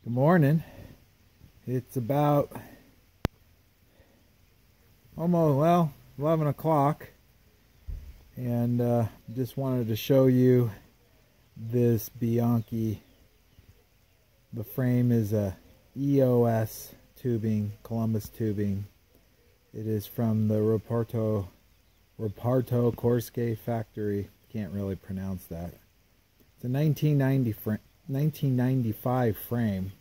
Good morning. It's about almost 11 o'clock, and just wanted to show you this Bianchi. The frame is a EOS tubing, Columbus tubing. It is from the reparto corse factory. Can't really pronounce that. It's a 1995 frame,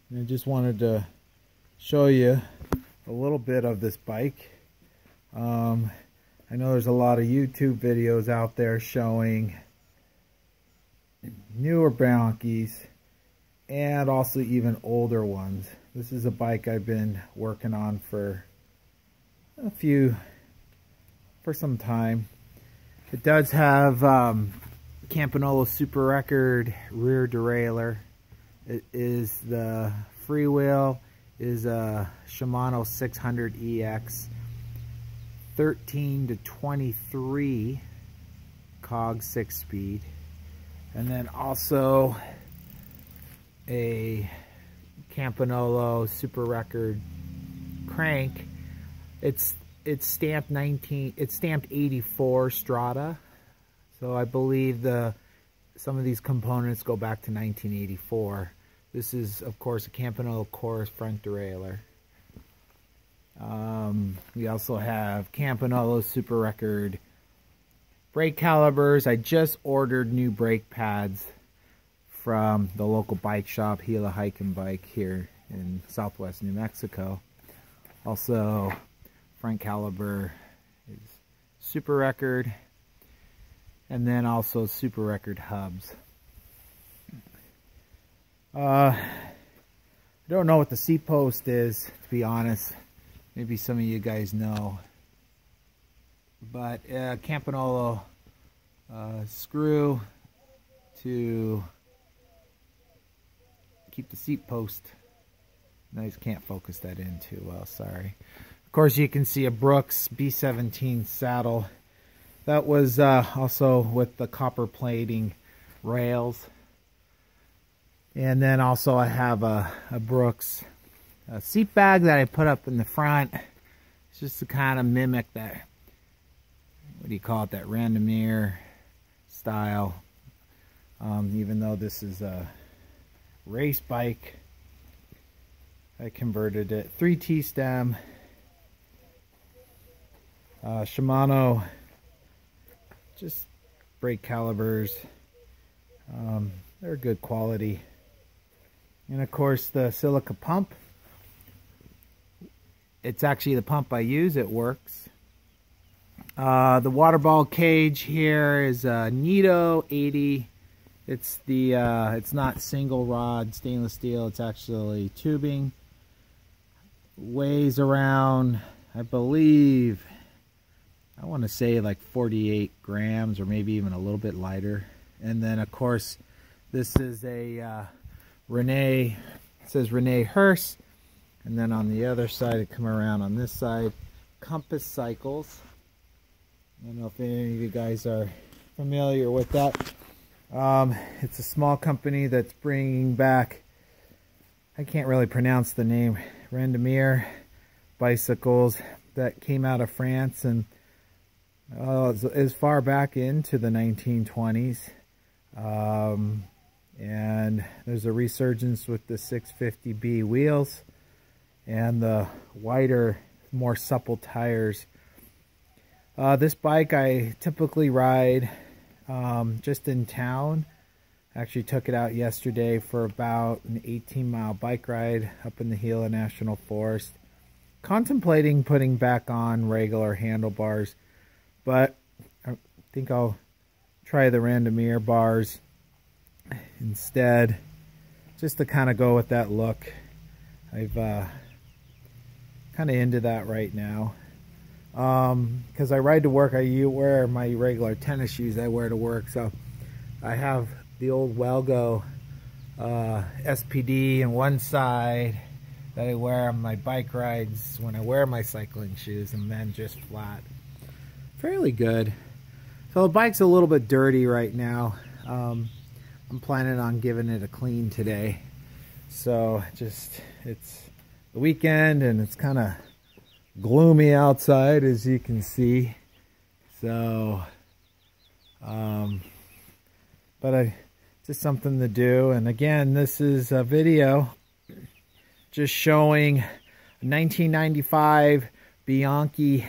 and I just wanted to show you a little bit of this bike. I know there's a lot of YouTube videos out there showing newer Bianchis and also even older ones. This is a bike I've been working on for some time. It does have Campinolo Super Record rear derailleur. It is the freewheel is a Shimano 600EX 13 to 23 cog 6-speed, and then also a Campinolo Super Record crank. It's stamped 84 Strata. So I believe some of these components go back to 1984. This is, of course, a Campinolo Corse front derailleur. We also have Campinolo Super Record brake calibers. I just ordered new brake pads from the local bike shop, Gila Hike and Bike, here in southwest New Mexico. Also, front caliber is Super Record, and then also Super Record hubs. I don't know what the seat post is, to be honest. Maybe some of you guys know. But Campinolo screw to keep the seat post. I just can't focus that in too well, sorry. Of course, you can see a Brooks B17 saddle. That was also with the copper plating rails. And then also I have a Brooks seat bag that I put up in the front. It's just to kind of mimic that, what do you call it, that Randomier style. Even though this is a race bike, I converted it. 3T stem. Shimano, just brake calibers. They're good quality. And of course the silica pump. It's actually the pump I use. It works. The water ball cage here is a 1980. It's the it's not single rod stainless steel. It's actually tubing. Weighs around, I believe, I want to say like 48 grams, or maybe even a little bit lighter. And then of course this is a Rene, it says Rene Hearst. And then on the other side, it come around on this side, Compass Cycles. I don't know if any of you guys are familiar with that. It's a small company that's bringing back, I can't really pronounce the name, Randomier bicycles that came out of France and as far back into the 1920s. And there's a resurgence with the 650B wheels and the wider, more supple tires. This bike I typically ride just in town. Actually took it out yesterday for about an 18-mile bike ride up in the Gila National Forest. Contemplating putting back on regular handlebars, but I think I'll try the Randomier bars instead, just to kind of go with that look. I've kind of into that right now, because I ride to work. I wear my regular tennis shoes I wear to work, so I have the old Welgo SPD in one side that I wear on my bike rides when I wear my cycling shoes, and then just flat. Fairly good. So the bike's a little bit dirty right now. I'm planning on giving it a clean today. So just, it's the weekend and it's kind of gloomy outside, as you can see. So, but just something to do. And again, this is a video just showing a 1995 Bianchi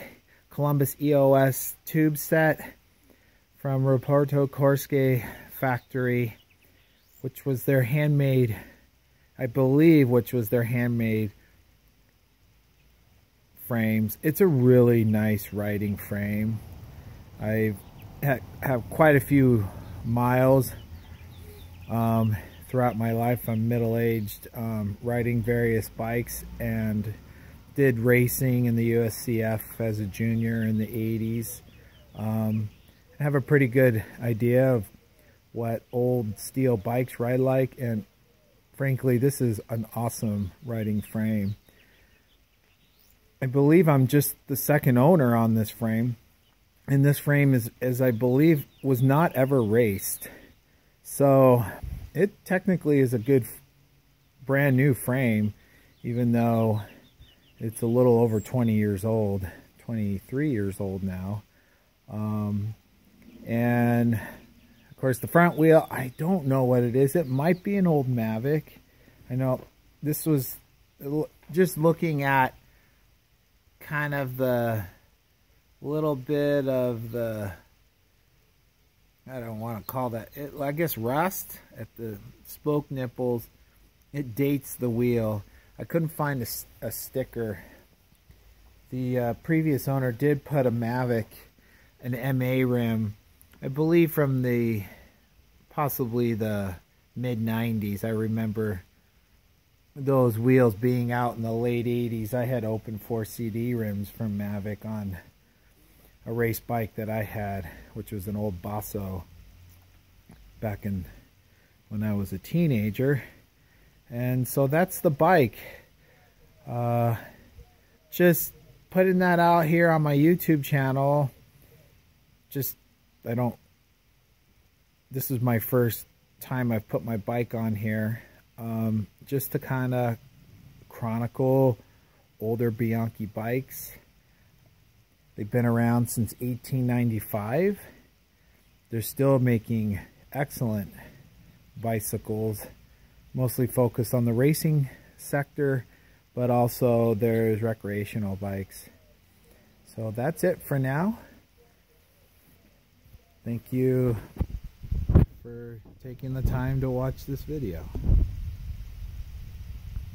Columbus EOS tube set from Reparto Corse factory, which was their handmade, I believe, which was their handmade frames. It's a really nice writing frame. I have quite a few miles throughout my life. I'm middle-aged, riding various bikes, and did racing in the USCF as a junior in the 80s. I have a pretty good idea of what old steel bikes ride like, and frankly, this is an awesome riding frame. I believe I'm just the second owner on this frame, and this frame is I believe was not ever raced, so it technically is a good brand new frame, even though it's a little over 20 years old, 23 years old now. And of course the front wheel, I don't know what it is. It might be an old Mavic. I know this was just looking at kind of the little bit of the, I don't want to call that, I guess rust at the spoke nipples. It dates the wheel. I couldn't find a sticker. The previous owner did put a Mavic, an MA rim, I believe from the, possibly the mid-90s. I remember those wheels being out in the late 80s. I had open 4CD rims from Mavic on a race bike that I had, which was an old Basso back in when I was a teenager. And so that's the bike. Just putting that out here on my YouTube channel. Just, this is my first time I've put my bike on here. Just to kind of chronicle older Bianchi bikes. They've been around since 1895. They're still making excellent bicycles, mostly focused on the racing sector, but also there's recreational bikes. So that's it for now. Thank you for taking the time to watch this video.